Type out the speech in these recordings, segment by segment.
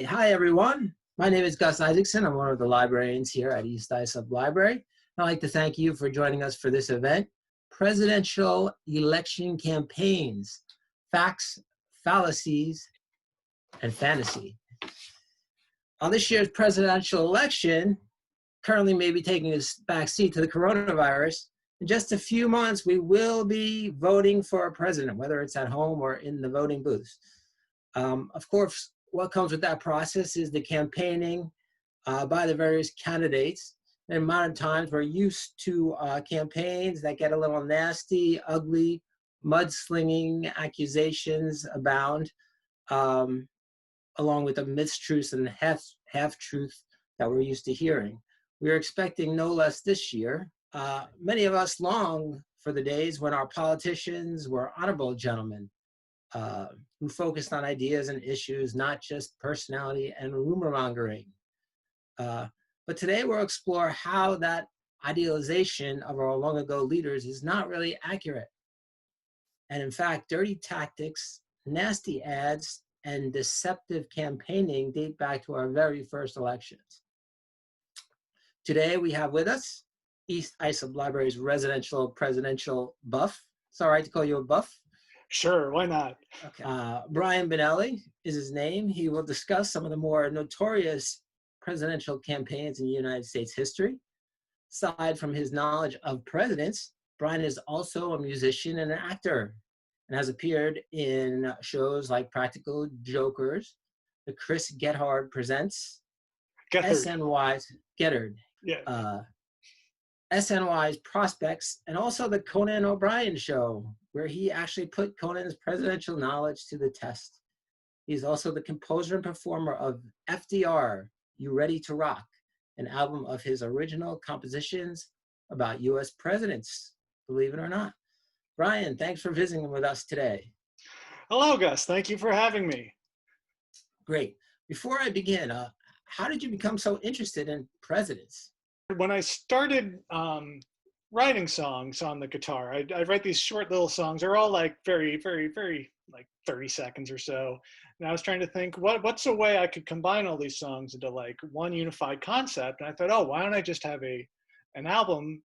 right. Hi, everyone. My name is Gus Isaksson. I'm one of the librarians here at East Islip Library. I'd like to thank you for joining us for this event, Presidential Election Campaigns, Facts, Fallacies, and Fantasy. On this year's presidential election, currently maybe taking a back seat to the coronavirus, in just a few months, we will be voting for a president, whether it's at home or in the voting booths. Of course, what comes with that process is the campaigning by the various candidates. And modern times, we're used to campaigns that get a little nasty, ugly, mudslinging accusations abound, along with the mistruths and half-truth that we're used to hearing. We're expecting no less this year. Many of us long for the days when our politicians were honorable gentlemen who focused on ideas and issues, not just personality and rumor mongering. But today we'll explore how that idealization of our long ago leaders is not really accurate. And in fact, dirty tactics, nasty ads, and deceptive campaigning date back to our very first elections. Today we have with us East Islip Library's residential presidential buff. It's all right to call you a buff? Sure, why not? Okay. Brian Benelli is his name. He will discuss some of the more notorious presidential campaigns in United States history. Aside from his knowledge of presidents, Brian is also a musician and an actor and has appeared in shows like Practical Jokers, the Chris Gethard Presents, SNY's Gethard, yeah. SNY's Prospects, and also the Conan O'Brien Show, where he actually put Conan's presidential knowledge to the test. He's also the composer and performer of FDR, You Ready to Rock, an album of his original compositions about US presidents, believe it or not. Brian, thanks for visiting with us today. Hello, Gus. Thank you for having me. Great. Before I begin, how did you become so interested in presidents? When I started writing songs on the guitar, I write these short little songs. They're all like very, very, very like 30 seconds or so. And I was trying to think, what's a way I could combine all these songs into like one unified concept? And I thought, oh, why don't I just have an album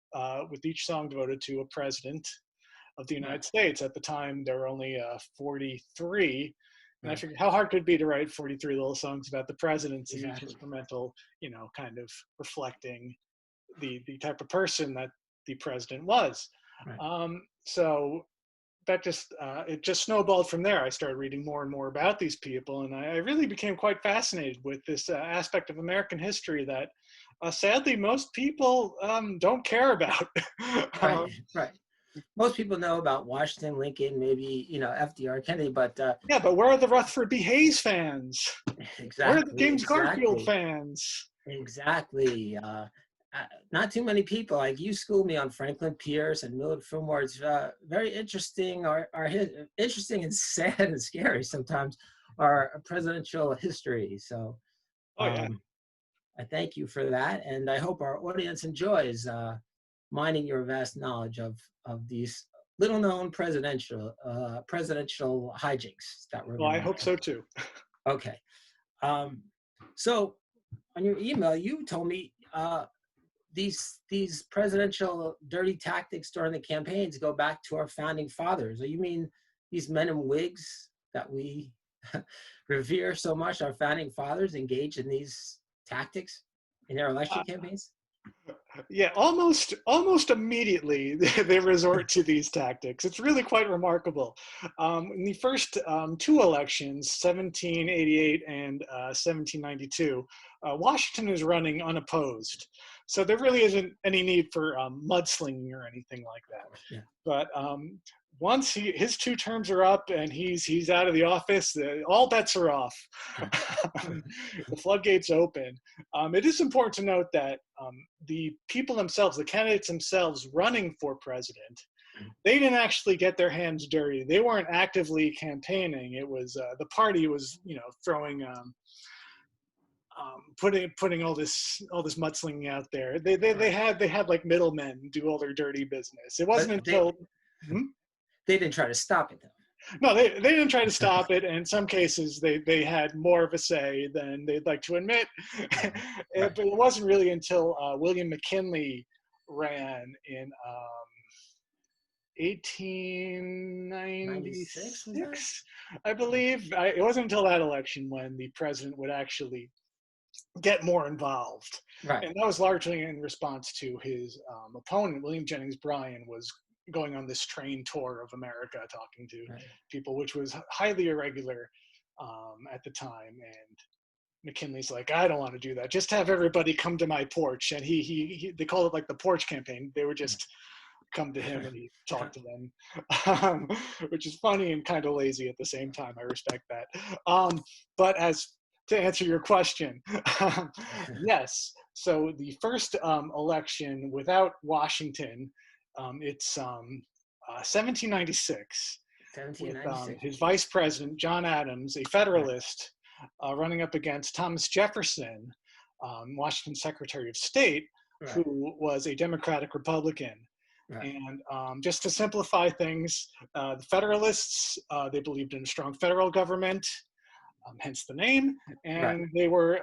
with each song devoted to a president of the United States. At the time, there were only 43. And I figured how hard could it be to write 43 little songs about the presidents and each instrumental, kind of reflecting the type of person that the president was. Right. So that it just snowballed from there. I started reading more and more about these people, and I really became quite fascinated with this aspect of American history that sadly most people don't care about. Right. Most people know about Washington, Lincoln, maybe, FDR, Kennedy, but... yeah, but where are the Rutherford B. Hayes fans? Exactly. Where are the James Garfield fans? Exactly. Not too many people. Like, you schooled me on Franklin Pierce and Millard Fillmore's very interesting, interesting and sad and scary sometimes, our presidential history. So I thank you for that, and I hope our audience enjoys mining your vast knowledge of these little-known presidential hijinks that we're. Well, I hope so too. Okay, so on your email, you told me these presidential dirty tactics during the campaigns go back to our founding fathers. You mean these men in wigs that we revere so much? Our founding fathers engaged in these tactics in their election campaigns? Yeah, almost immediately they resort to these tactics. It's really quite remarkable. In the first two elections, 1788 and 1792, Washington is running unopposed. So there really isn't any need for mudslinging or anything like that. Yeah. But once his 2 terms are up and he's out of the office, all bets are off. The floodgates open. It is important to note that the people themselves, the candidates themselves running for president, they didn't actually get their hands dirty. They weren't actively campaigning. It was the party was, throwing, putting all this mudslinging out there. They had like middlemen do all their dirty business. It wasn't until. They didn't try to stop it, though. No, they didn't try to stop it. And in some cases, they had more of a say than they'd like to admit. Right. But it wasn't really until William McKinley ran in 96 was that? 1896, I believe. It wasn't until that election when the president would actually get more involved. Right. And that was largely in response to his opponent, William Jennings Bryan, was going on this train tour of America talking to Right. people, which was highly irregular at the time. And McKinley's like, I don't want to do that. Just have everybody come to my porch. And they called it like the porch campaign. They would just come to him and he talked to them, which is funny and kind of lazy at the same time. I respect that. But to answer your question, yes. So the first election without Washington, it's 1796. 1796. With his vice president, John Adams, a Federalist, running up against Thomas Jefferson, Washington's Secretary of State, Right. who was a Democratic Republican. Right. And just to simplify things, the Federalists, they believed in a strong federal government, hence the name, and they were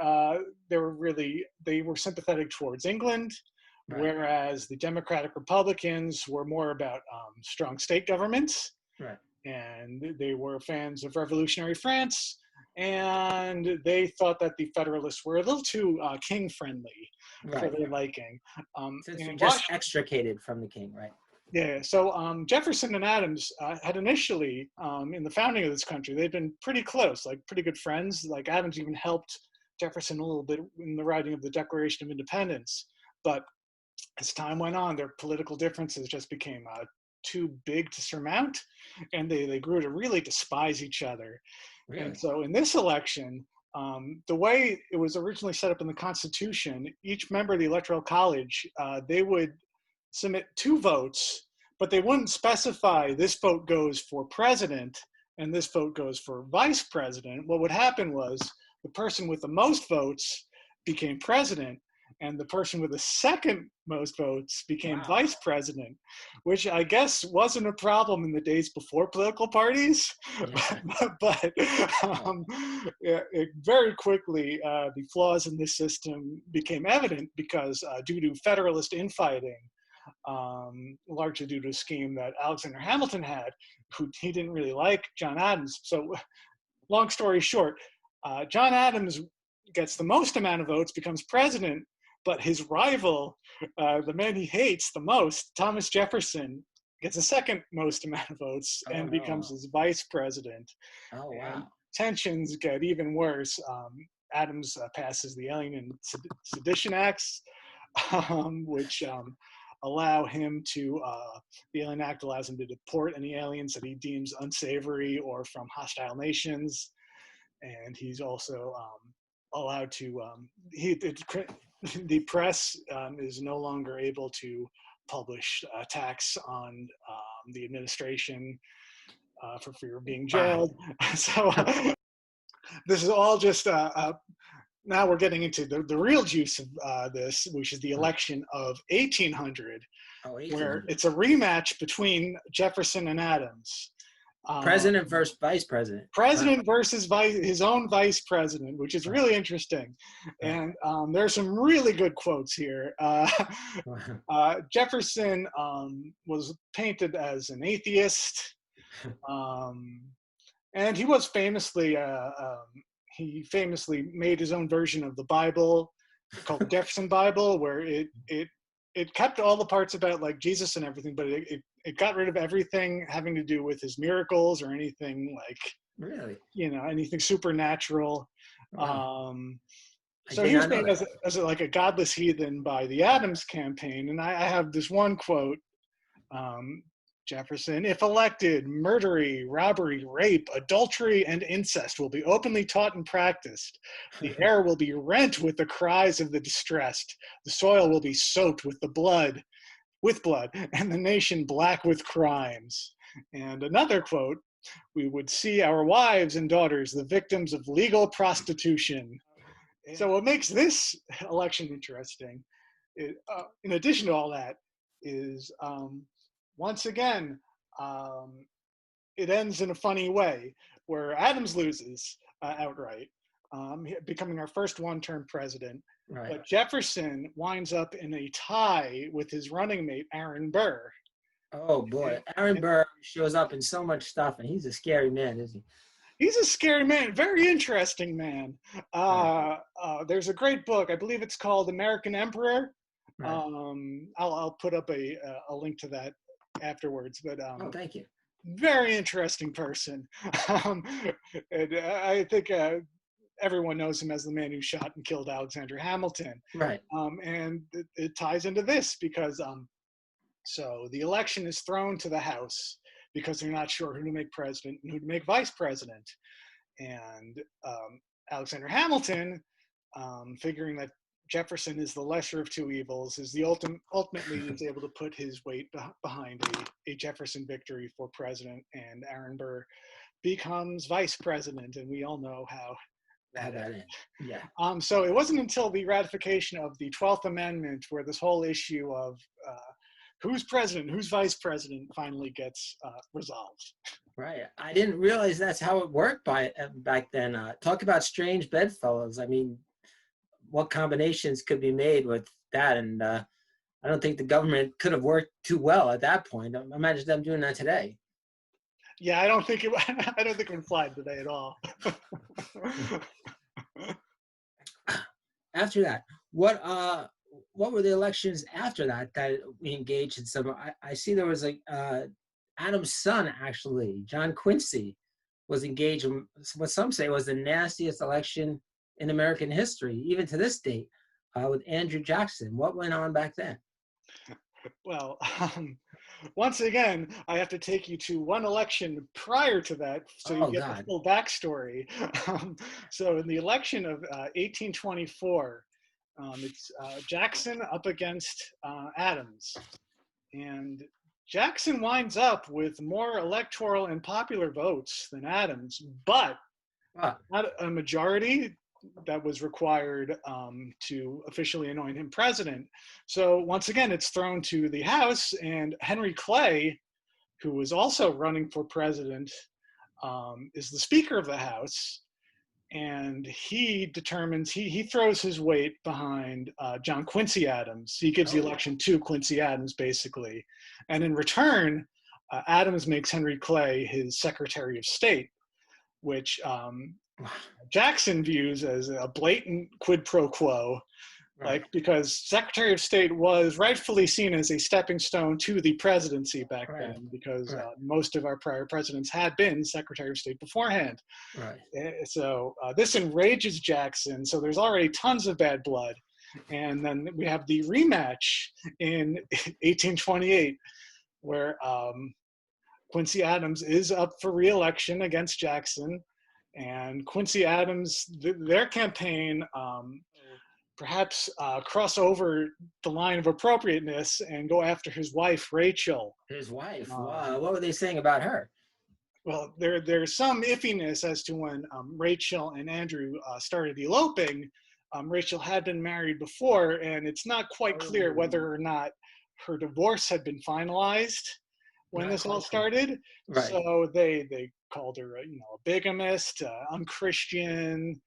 sympathetic towards England, Right. whereas the Democratic Republicans were more about strong state governments, Right. and they were fans of revolutionary France, and they thought that the Federalists were a little too king-friendly for their liking. Since we just extricated from the king, right? Yeah, so Jefferson and Adams had initially, in the founding of this country, they'd been pretty close, like pretty good friends. Like Adams even helped Jefferson a little bit in the writing of the Declaration of Independence. But as time went on, their political differences just became too big to surmount, and they grew to really despise each other. Really? And so in this election, the way it was originally set up in the Constitution, each member of the Electoral College, they would submit 2 votes, but they wouldn't specify this vote goes for president and this vote goes for vice president. What would happen was the person with the most votes became president, and the person with the second most votes became vice president, which I guess wasn't a problem in the days before political parties. But very quickly, the flaws in this system became evident because due to Federalist infighting, largely due to a scheme that Alexander Hamilton had, who he didn't really like John Adams. So long story short, John Adams gets the most amount of votes, becomes president, but his rival, the man he hates the most, Thomas Jefferson, gets the second most amount of votes and becomes his vice president. Oh, wow. And tensions get even worse. Adams passes the Alien and Sedition Acts, which allow him to, the Alien Act allows him to deport any aliens that he deems unsavory or from hostile nations. And he's also allowed to, the press is no longer able to publish attacks on the administration for fear of being jailed. So this is all just, now we're getting into the real juice of this, which is the election of 1800, where it's a rematch between Jefferson and Adams. President versus vice president. President versus his own vice president, which is really interesting. And there's some really good quotes here. Jefferson was painted as an atheist. And he was famously, he famously made his own version of the Bible called the Jefferson Bible, where it kept all the parts about like Jesus and everything, but it got rid of everything having to do with his miracles or anything like, anything supernatural. Wow. So he was made as like a godless heathen by the Adams campaign. And I have this one quote, Jefferson, if elected, murdery, robbery, rape, adultery, and incest will be openly taught and practiced. The air will be rent with the cries of the distressed. The soil will be soaked with blood, and the nation black with crimes. And another quote, we would see our wives and daughters the victims of legal prostitution. So what makes this election interesting, in addition to all that, is once again, it ends in a funny way, where Adams loses outright, becoming our first one-term president. Right. But Jefferson winds up in a tie with his running mate, Aaron Burr. Oh boy, Aaron Burr shows up in so much stuff, and he's a scary man, isn't he? He's a scary man, very interesting man. There's a great book, I believe it's called American Emperor. Right. I'll put up a link to that afterwards. But Oh, thank you. very interesting person. And I think everyone knows him as the man who shot and killed Alexander Hamilton. Right. And it ties into this because so the election is thrown to the House because they're not sure who to make president and who to make vice president. And Alexander Hamilton, figuring that Jefferson is the lesser of two evils, is the ultimately is able to put his weight behind a Jefferson victory for president, and Aaron Burr becomes vice president, and we all know how that ended. Yeah. So it wasn't until the ratification of the 12th Amendment where this whole issue of who's president, who's vice president finally gets resolved. Right. I didn't realize that's how it worked back then. Talk about strange bedfellows. I mean, what combinations could be made with that? And I don't think the government could have worked too well at that point. Imagine them doing that today. Yeah, I don't think it would fly today at all. After that, what were the elections after that we engaged in some? I see there was Adam's son, actually, John Quincy, was engaged in what some say was the nastiest election in American history, even to this date, with Andrew Jackson. What went on back then? Well, once again, I have to take you to one election prior to that, so you get the full backstory. So in the election of 1824, it's Jackson up against Adams. And Jackson winds up with more electoral and popular votes than Adams, but not a majority that was required to officially anoint him president. So once again, it's thrown to the House, and Henry Clay, who was also running for president, is the Speaker of the House. And he determines, he throws his weight behind John Quincy Adams. He gives the election to Quincy Adams, basically. And in return, Adams makes Henry Clay his Secretary of State, which Jackson views as a blatant quid pro quo, because Secretary of State was rightfully seen as a stepping stone to the presidency back then, because most of our prior presidents had been Secretary of State beforehand. So this enrages Jackson. So there's already tons of bad blood. And then we have the rematch in 1828, where Quincy Adams is up for re-election against Jackson. And Quincy Adams, their campaign perhaps cross over the line of appropriateness and go after his wife, Rachel. His wife? Wow. What were they saying about her? Well, there's some iffiness as to when Rachel and Andrew started eloping. Rachel had been married before, and it's not quite clear whether or not her divorce had been finalized when this all started. So they called her, a bigamist, unchristian,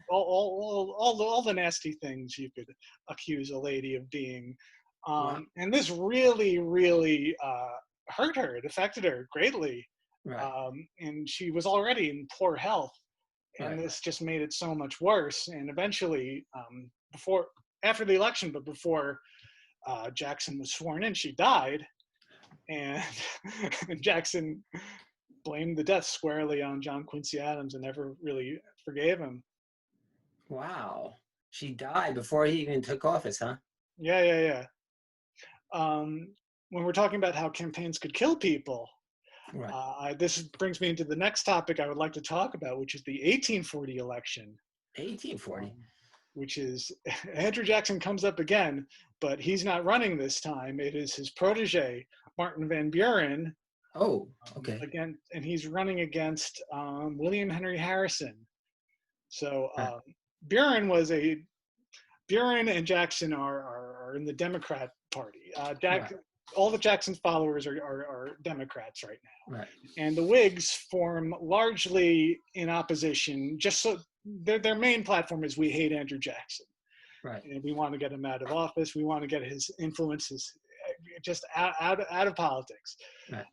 all the nasty things you could accuse a lady of being. And this really, really hurt her. It affected her greatly. And she was already in poor health. And this just made it so much worse. And eventually, after the election, but before Jackson was sworn in, she died. And Jackson blamed the death squarely on John Quincy Adams and never really forgave him. Wow. She died before he even took office, huh? Yeah. When we're talking about how campaigns could kill people, this brings me into the next topic I would like to talk about, which is the 1840 election. 1840? Which is, Andrew Jackson comes up again, but he's not running this time. It is his protege, Martin Van Buren. Oh, okay. Again, and he's running against William Henry Harrison. So Buren and Jackson are in the Democrat Party. all the Jackson followers are Democrats right now. Right. And the Whigs form largely in opposition, just so their main platform is we hate Andrew Jackson. Right. And we want to get him out of office. We want to get his influences just out of politics. Right.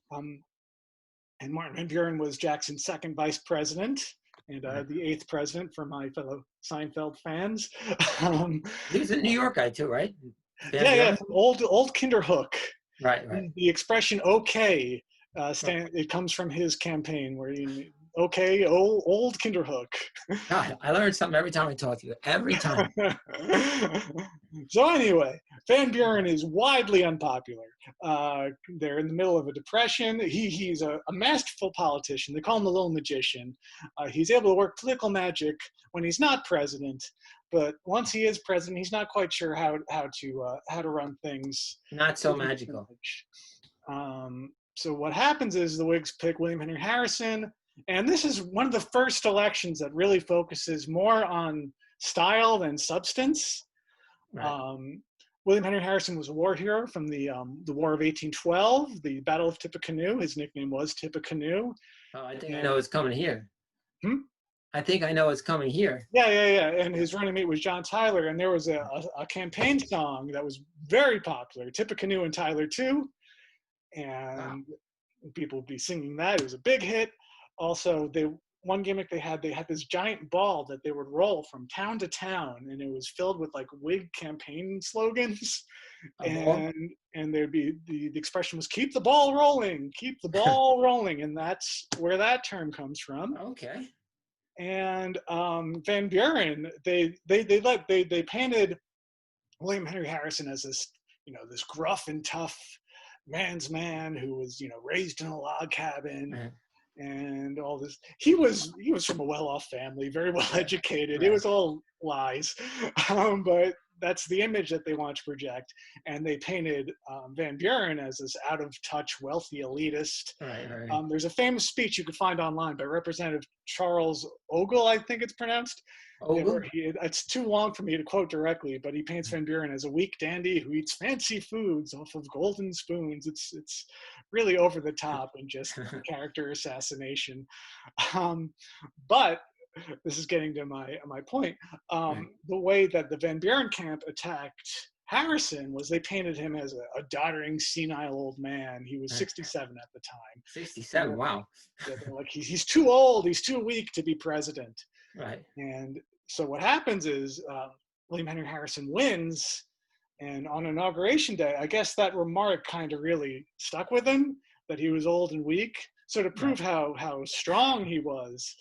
And Martin Van Buren was Jackson's second vice president and the 8th president for my fellow Seinfeld fans. He was a New York guy too, right? Yeah, from old Kinderhook. Right. The expression "okay" it comes from his campaign, where okay, old Kinderhook. God, I learn something every time I talk to you. Every time. So anyway, Van Buren is widely unpopular. They're in the middle of a depression. He's a masterful politician. They call him the little magician. He's able to work political magic when he's not president, but once he is president, he's not quite sure how to run things. Not so magical. So what happens is the Whigs pick William Henry Harrison. And this is one of the first elections that really focuses more on style than substance. Right. William Henry Harrison was a war hero from the War of 1812, the Battle of Tippecanoe. His nickname was Tippecanoe. Oh, I think I know it's coming here. I think I know it's coming here. Yeah. And his running mate was John Tyler. And there was a campaign song that was very popular, Tippecanoe and Tyler too. And people would be singing that. It was a big hit. Also, one gimmick they had this giant ball that they would roll from town to town, and it was filled with like Whig campaign slogans. And there'd be the expression was "keep the ball rolling, keep the ball rolling," and that's where that term comes from. Okay. And Van Buren, they painted William Henry Harrison as this gruff and tough man's man who was raised in a log cabin. Mm-hmm. And all this, he was from a well-off family, very well educated. Right. It was all lies, but that's the image that they want to project. And they painted Van Buren as this out-of-touch, wealthy elitist. Right. There's a famous speech you can find online by Representative Charles Ogle, I think it's pronounced. It's too long for me to quote directly, but he paints Van Buren as a weak dandy who eats fancy foods off of golden spoons. It's really over the top and just character assassination. But this is getting to my point. The way that the Van Buren camp attacked Harrison was they painted him as a doddering, senile old man. He was 67 at the time. 67, wow. They're like, he's too old, he's too weak to be president. Right. And so what happens is William Henry Harrison wins, and on Inauguration Day, I guess that remark kind of really stuck with him, that he was old and weak. So to prove how strong he was,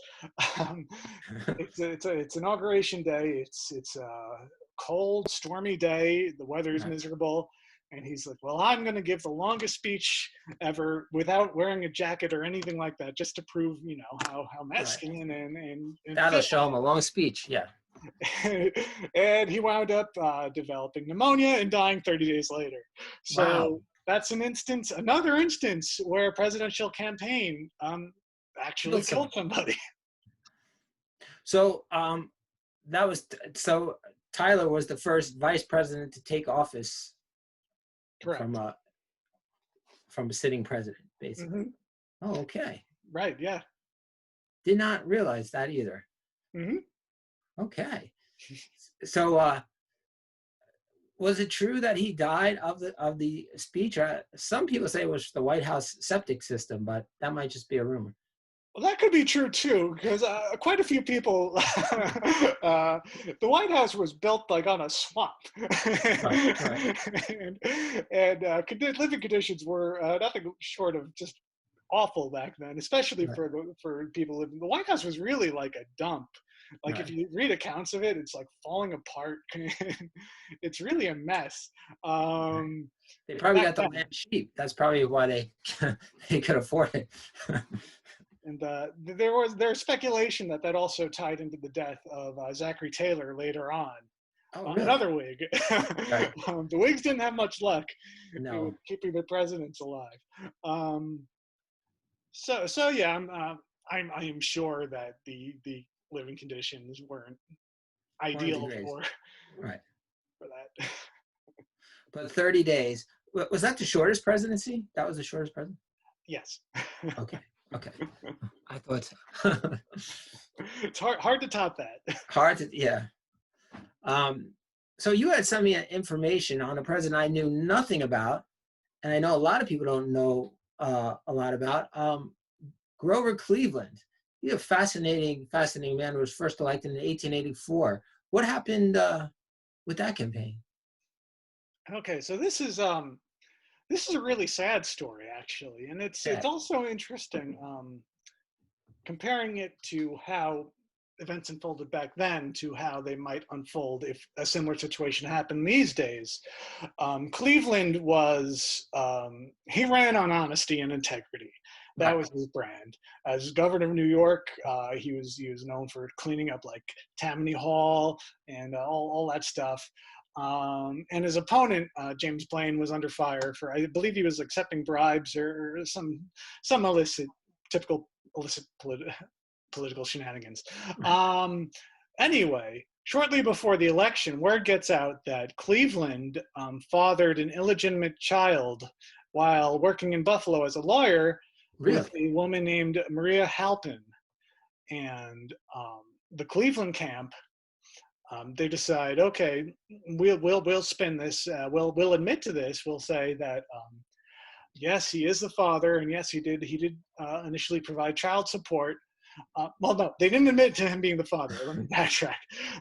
it's Inauguration Day. It's a cold, stormy day. The weather is miserable. And he's like, well, I'm going to give the longest speech ever without wearing a jacket or anything like that, just to prove, how masculine and that'll show him a long speech. Yeah. And he wound up developing pneumonia and dying 30 days later. So that's another instance where a presidential campaign actually killed somebody. So Tyler was the first vice president to take office. Correct. From a sitting president, basically. Mm-hmm. Oh, okay. Right. Yeah. Did not realize that either. Mm-hmm. Okay. So, was it true that he died of the speech? Some people say it was the White House septic system, but that might just be a rumor. Well, that could be true too, because quite a few people, the White House was built like on a swamp, right. and living conditions were nothing short of just awful back then, especially for people living. The White House was really like a dump. Like if you read accounts of it, it's like falling apart. It's really a mess. They probably got the land cheap. That's probably why they could afford it. And there's speculation that also tied into the death of Zachary Taylor later on. Oh, really? Another Whig. Right. The Whigs didn't have much luck with keeping their presidents alive. So yeah, I am sure that the living conditions weren't ideal for that. But 30 days. Was that the shortest presidency? That was the shortest presidency? Yes. Okay. Okay. I thought so. It's hard to top that. Hard to, yeah. So you had some information on a president I knew nothing about, and I know a lot of people don't know a lot about. Grover Cleveland. He's a fascinating man who was first elected in 1884. What happened with that campaign? Okay, so this is a really sad story, actually, and it's also interesting comparing it to how events unfolded back then to how they might unfold if a similar situation happened these days. Cleveland was he ran on honesty and integrity. That was his brand. As governor of New York, he was known for cleaning up like Tammany Hall and all that stuff. And his opponent, James Blaine, was under fire for, I believe he was accepting bribes or some typical illicit political shenanigans. Anyway, shortly before the election, word gets out that Cleveland fathered an illegitimate child while working in Buffalo as a lawyer with a woman named Maria Halpin. And the Cleveland camp, they decide, okay, we'll spin this. We'll admit to this. We'll say that yes, he is the father, and yes, he did initially provide child support. Well, no, they didn't admit to him being the father. Let me backtrack.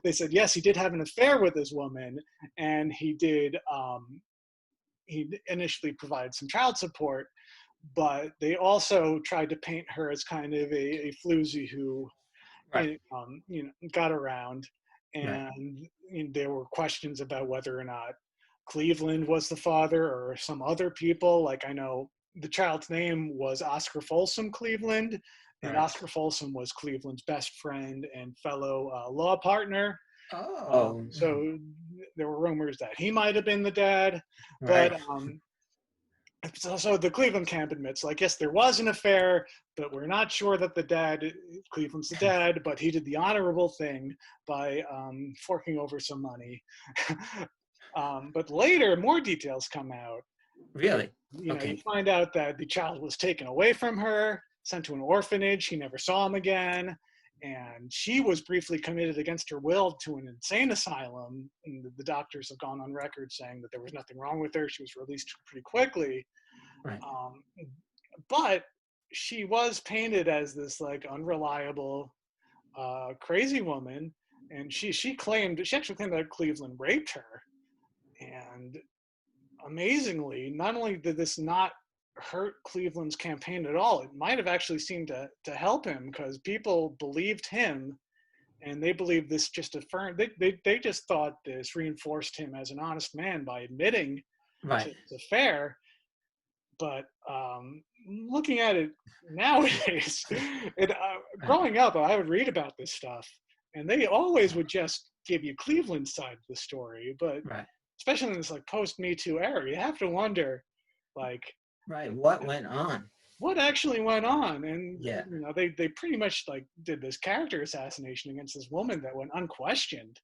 They said yes, he did have an affair with this woman, and he did. He initially provided some child support, but they also tried to paint her as kind of a floozy who, got around. And there were questions about whether or not Cleveland was the father or some other people. Like, I know the child's name was Oscar Folsom Cleveland, and Oscar Folsom was Cleveland's best friend and fellow law partner. So there were rumors that he might have been the dad, but so the Cleveland camp admits, like, yes, there was an affair, but we're not sure that Cleveland's the dad, but he did the honorable thing by forking over some money. But later, more details come out. Really? You find out that the child was taken away from her, sent to an orphanage. He never saw him again. And she was briefly committed against her will to an insane asylum. And the doctors have gone on record saying that there was nothing wrong with her. She was released pretty quickly. But she was painted as this like unreliable, crazy woman. And she actually claimed that Cleveland raped her. And amazingly, not only did this not hurt Cleveland's campaign at all, it might have actually seemed to help him, because people believed him, and they believed this just affirmed. They just thought this reinforced him as an honest man by admitting to the affair. But looking at it nowadays, growing up, I would read about this stuff, and they always would just give you Cleveland's side of the story. But especially in this like post Me Too era, you have to wonder, like, what went on? What actually went on? And they pretty much like did this character assassination against this woman that went unquestioned.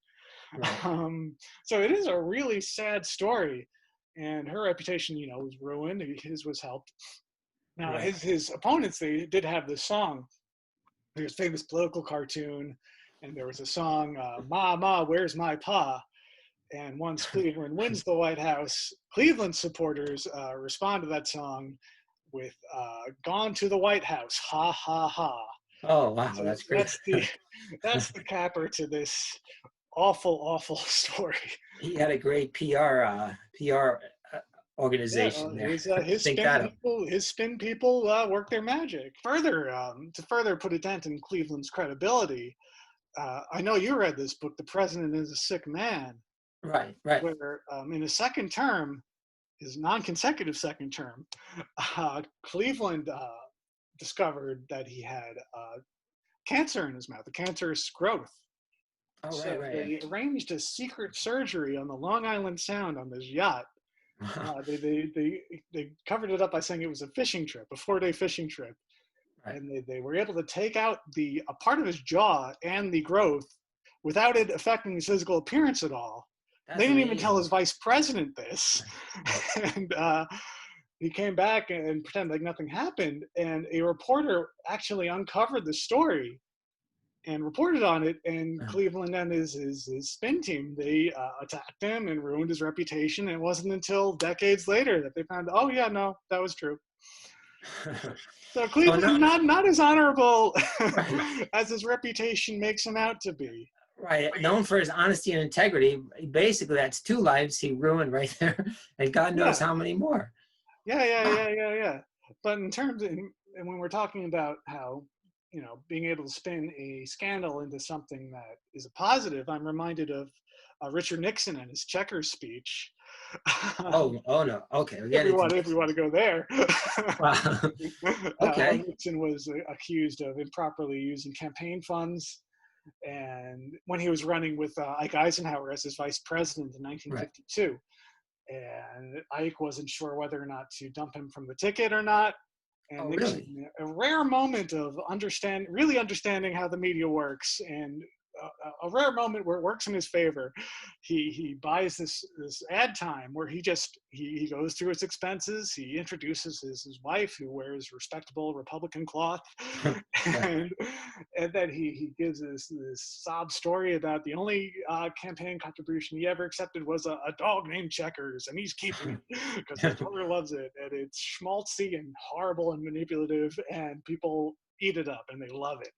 So it is a really sad story, and her reputation, was ruined. His was helped. Now his opponents, they did have this song. There's a famous political cartoon, and there was a song, "Ma Ma, Where's My Pa?" And once Cleveland wins the White House, Cleveland supporters respond to that song with "Gone to the White House, ha ha ha." Oh wow, so that's great. That's the capper to this awful story. He had a great PR organization there. His spin people work their magic. To further put a dent in Cleveland's credibility, I know you read this book, "The President is a Sick Man." Right. Where in his second term, his non-consecutive second term, Cleveland discovered that he had cancer in his mouth, a cancerous growth. They arranged a secret surgery on the Long Island Sound on this yacht. They covered it up by saying it was a fishing trip, a 4-day fishing trip. And they were able to take out a part of his jaw and the growth without it affecting his physical appearance at all. They That's didn't even tell amazing. his vice president this. Right. And he came back and pretended like nothing happened. And a reporter actually uncovered the story and reported on it. And Right. Cleveland and his spin team, they attacked him and ruined his reputation. And it wasn't until decades later that they found, oh yeah, no, that was true. So Oh Cleveland no. not as honorable Right. as his reputation makes him out to be. Right. Known for his honesty and integrity. Basically, that's 2 lives he ruined right there, and God knows Yeah, how many more. Wow. yeah. But in terms of, and when we're talking about how, being able to spin a scandal into something that is a positive, I'm reminded of Richard Nixon and his checkers speech. Oh no. Okay, we'll if get we into want, if we Nixon. want to go there, Wow. how Okay. Nixon was accused of improperly using campaign funds, and when he was running with Ike Eisenhower as his vice president in Right. 1952. And Ike wasn't sure whether or not to dump him from the ticket or not. And Oh Nixon, really? a rare moment of really understanding how the media works, and a rare moment where it works in his favor. He buys this ad time where he goes through his expenses. He introduces his wife, who wears respectable Republican cloth, Right. and and then he gives this sob story about the only campaign contribution he ever accepted was a dog named Checkers, and he's keeping it because his mother loves it, and it's schmaltzy and horrible and manipulative, and people eat it up and they love it.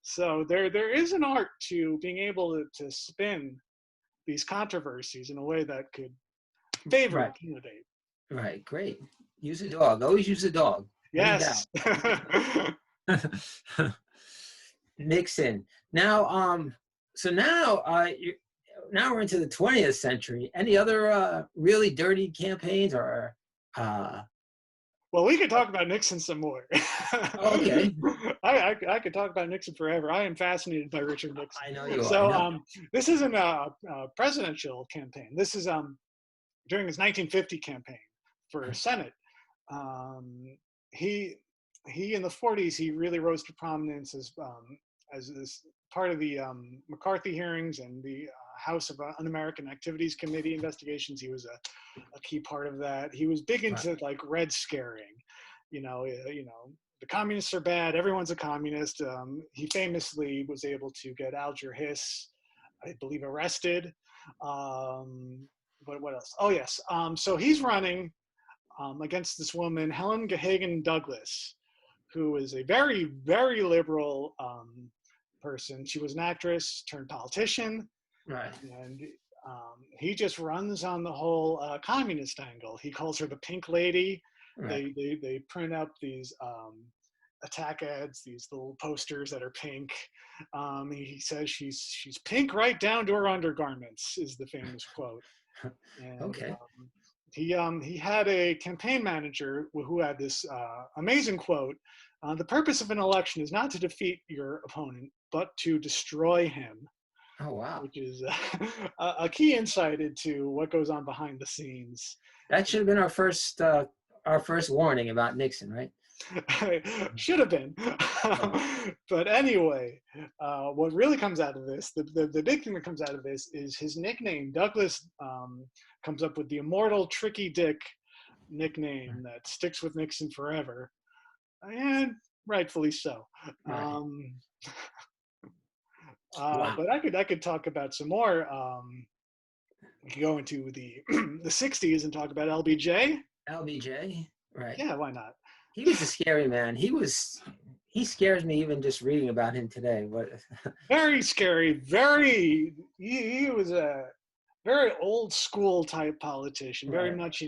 So there is an art to being able to spin these controversies in a way that could favor Right. a candidate. Right. Great. Use a dog. Always use a dog. Any doubt? Yes. Nixon. Now, so now, now we're into the 20th century. Any other really dirty campaigns or? Uh, Well, we could talk about Nixon some more. okay. I could talk about Nixon forever. I am fascinated by Richard Nixon. I know you are. I So know. this isn't a presidential campaign. This is during his 1950 campaign for Senate. Um, he in the 40s, he really rose to prominence as this part of the McCarthy hearings and the House of Un-American Activities Committee investigations. He was a key part of that. He was big Right. into like red scaring, the communists are bad. Everyone's a communist. He famously was able to get Alger Hiss, I believe, arrested. But what else? Oh yes. So he's running against this woman, Helen Gahagan Douglas, who is a very, very liberal person. She was an actress turned politician, Right. and he just runs on the whole communist angle. He calls her the Pink Lady. Right. They print up these attack ads, these little posters that are pink. He says she's pink right down to her undergarments, is the famous quote. And Okay. he had a campaign manager who had this amazing quote: "The purpose of an election is not to defeat your opponent, but to destroy him," Oh wow. which is a key insight into what goes on behind the scenes. That should have been our first warning about Nixon, right? Should have been. Right. But anyway, what really comes out of this, the big thing that comes out of this is his nickname. Douglas comes up with the immortal Tricky Dick nickname that sticks with Nixon forever, and rightfully so. Right. Wow. But I could talk about some more. We could go into the the 60s and talk about LBJ. LBJ. Right. Yeah, why not? He was a scary man. He scares me even just reading about him today. What? Very scary. He was a very old school type politician. Very Right. much,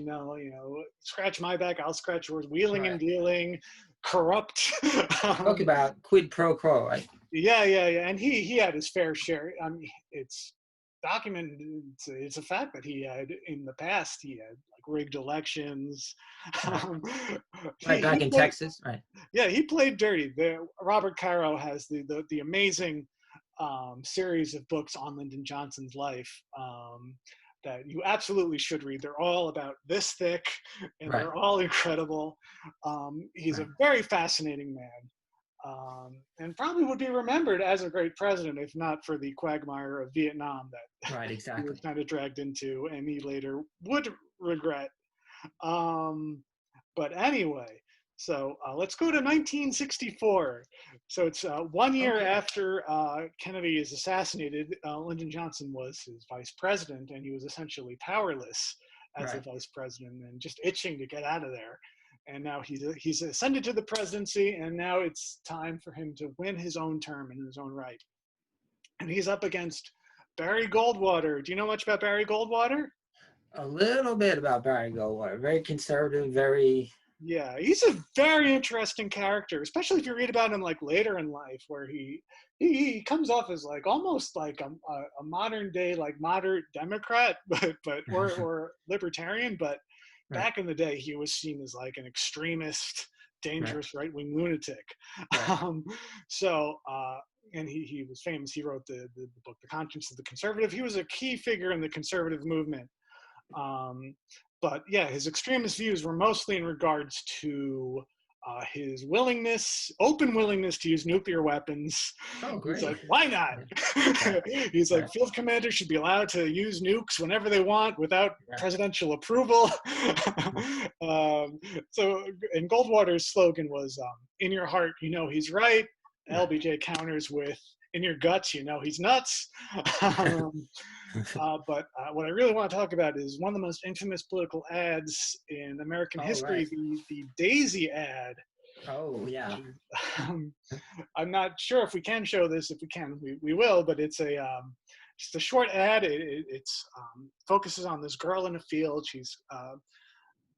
scratch my back, I'll scratch yours. Wheeling and Right. dealing, corrupt. Talk about quid pro quo, right? Yeah. And he had his fair share. I mean, it's documented. It's a fact that he had in the past. He had like rigged elections. Right. Um, Right back in Texas. Right. Yeah, he played dirty. Robert Caro has the amazing series of books on Lyndon Johnson's life that you absolutely should read. They're all about this thick, and Right. they're all incredible. He's Right. a very fascinating man. and probably would be remembered as a great president if not for the quagmire of Vietnam that Right, he was exactly. kind of dragged into, and he later would regret. But anyway, so let's go to 1964. So it's 1 year Okay. after Kennedy is assassinated. Lyndon Johnson was his vice president, and he was essentially powerless as the Right. vice president and just itching to get out of there. And now he's ascended to the presidency, and now it's time for him to win his own term in his own right. And he's up against Barry Goldwater. Do you know much about Barry Goldwater? A little bit about Barry Goldwater. Very conservative, very. Yeah, he's a very interesting character, especially if you read about him like later in life, where he comes off as like almost like a modern day like moderate Democrat, but or libertarian. But Right. back in the day, he was seen as like an extremist, Right. dangerous right-wing lunatic. Right. Um, and he was famous. He wrote the book The Conscience of the Conservative. He was a key figure in the conservative movement. But yeah, his extremist views were mostly in regards to his open willingness to use nuclear weapons. Oh, He's great. like, why not? Right. He's like, Right. field commanders should be allowed to use nukes whenever they want without Right. presidential approval. So, and Goldwater's slogan was, in your heart, you know he's right. Right. LBJ counters with, in your guts, you know he's nuts. But what I really want to talk about is one of the most infamous political ads in American Oh, history, right. the Daisy ad. Oh, yeah. I'm not sure if we can show this. If we can, we will. But it's just a short ad. It's focuses on this girl in a field. She's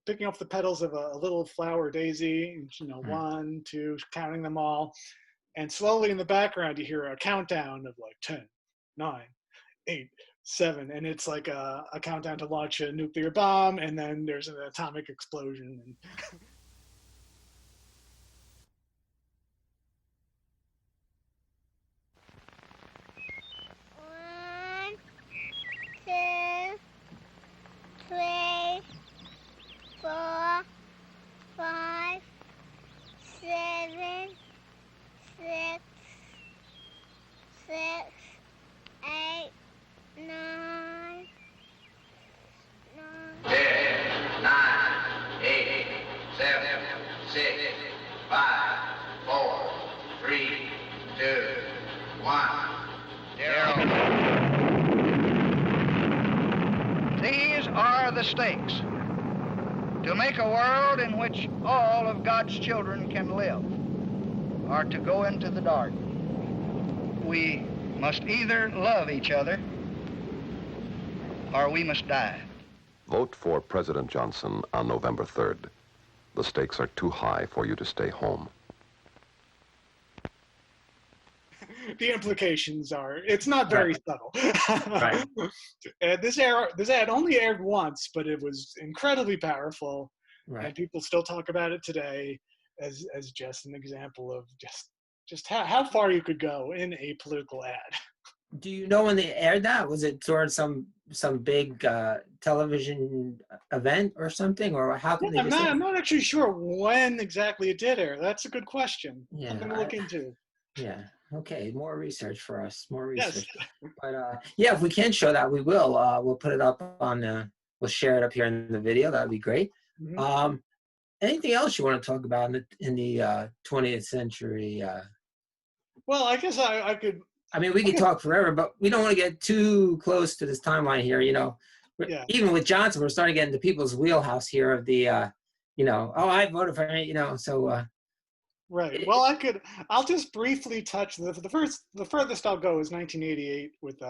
picking off the petals of a little flower daisy. Hmm. 1, 2, counting them all. And slowly in the background, you hear a countdown of like 10, 9, 8, 7, and it's like a countdown to launch a nuclear bomb, and then there's an atomic explosion. And 1, 2, 3, 4, 5, 7, 6, 8, 9, 10, 9, 8, 7, 6, 5, 4, 3, 2, 1, 0. These are the stakes. To make a world in which all of God's children can live, or to go into the dark. We must either love each other, or we must die. Vote for President Johnson on November 3rd. The stakes are too high for you to stay home. the implications are, it's not very subtle. Right. This ad only aired once, but it was incredibly powerful, Right. and people still talk about it today as just an example of just how far you could go in a political ad. Do you know when they aired that? Was it towards some big television event or something, or how could they I'm just? not, I'm not actually sure when exactly it did air. That's a good question. Yeah, Something to look into. Yeah. Okay. More research for us. More Yes. research. But yeah, if we can show that, we will. We'll put it up on the. We'll share it up here in the video. That would be great. Mhm. Anything else you want to talk about in the 20th century? Well, I guess I could. I mean, we could talk forever, but we don't want to get too close to this timeline here. You know, Yeah. even with Johnson, we're starting to get into people's wheelhouse here of the, you know, oh, I voted for him, you know, so. Right. Well, I'll just briefly touch the furthest I'll go is 1988 with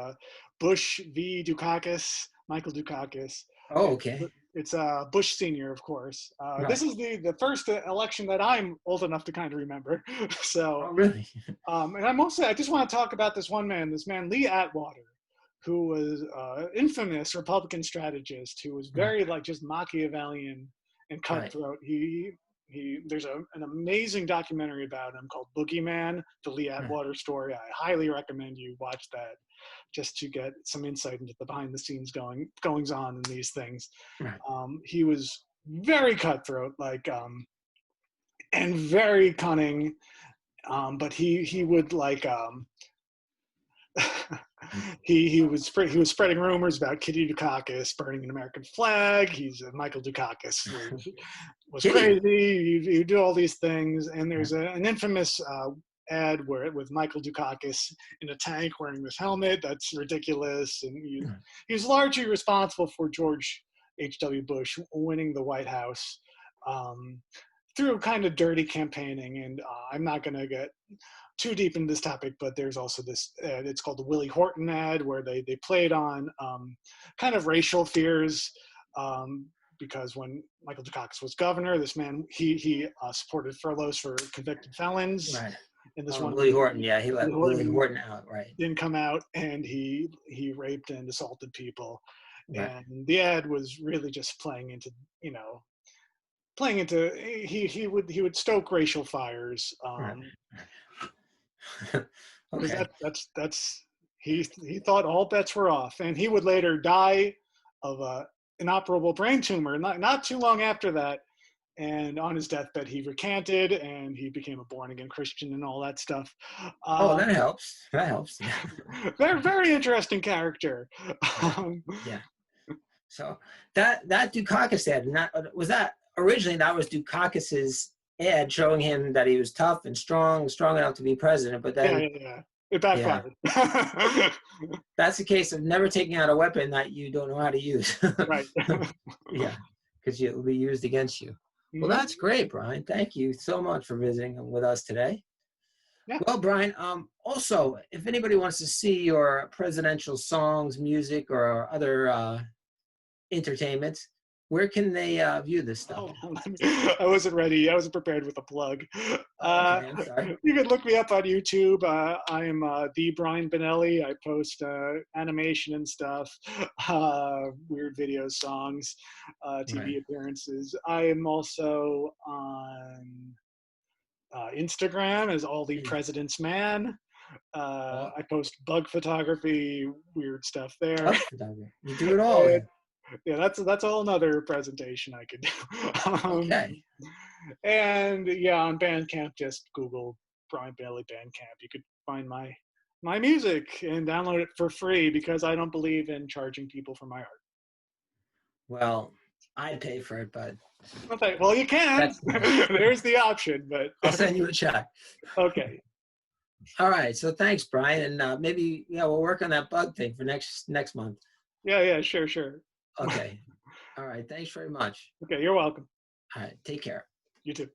Bush v. Dukakis, Michael Dukakis. Oh, okay. It's Bush Senior, of course. Right. This is the first election that I'm old enough to kind of remember. So, Oh, really? and I just want to talk about this man, Lee Atwater, who was infamous Republican strategist who was very like just Machiavellian and cutthroat. There's an amazing documentary about him called Boogeyman, the Lee Atwater story. I highly recommend you watch that just to get some insight into the behind the scenes goings on in these things. Right. He was very cutthroat, and very cunning. But he would like he was spreading rumors about Kitty Dukakis burning an American flag. He's Michael Dukakis was crazy. He would do all these things, and there's an infamous ad with Michael Dukakis in a tank wearing this helmet that's ridiculous, and he was largely responsible for George H.W. Bush winning the White House through kind of dirty campaigning. And I'm not going to get too deep into this topic, but there's also this ad, it's called the Willie Horton ad, where they played on kind of racial fears, because when Michael Dukakis was governor, this man, he supported furloughs for convicted felons. Right. And this one, Willie Horton, yeah, he let Willie Horton out, right? Didn't come out, and he raped and assaulted people. Right. And the ad was really just playing into he would stoke racial fires. Okay. That's he thought all bets were off, and he would later die of a inoperable brain tumor not too long after that. And on his deathbed, he recanted, and he became a born-again Christian and all that stuff. Oh, that helps. That helps. Very, very interesting character. Yeah. So that Dukakis ad, originally that was Dukakis's ad showing him that he was tough and strong enough to be president. But then it backfired. Yeah. That's the case of never taking out a weapon that you don't know how to use. Right. Yeah, because it will be used against you. Well, that's great, Brian. Thank you so much for visiting with us today. Yeah. Well, Brian, also, if anybody wants to see your presidential songs, music, or other entertainments, where can they view this stuff? I wasn't ready. I wasn't prepared with a plug. Okay, I'm sorry. You can look me up on YouTube. I'm the Brian Benelli. I post animation and stuff, weird videos, songs, TV appearances. I am also on Instagram as All the President's Man. I post bug photography, weird stuff there. Bug photography. You do it all. Yeah, that's all another presentation I could do. Okay. And yeah, on Bandcamp, just Google Brian Bailey Bandcamp. You could find my music and download it for free, because I don't believe in charging people for my art. Well, I'd pay for it, but okay, well, you can. There's the option, but I'll send you a check. Okay. All right. So thanks, Brian, and maybe we'll work on that bug thing for next month. Yeah, sure. Okay. All right. Thanks very much. Okay, you're welcome. All right. Take care. You too.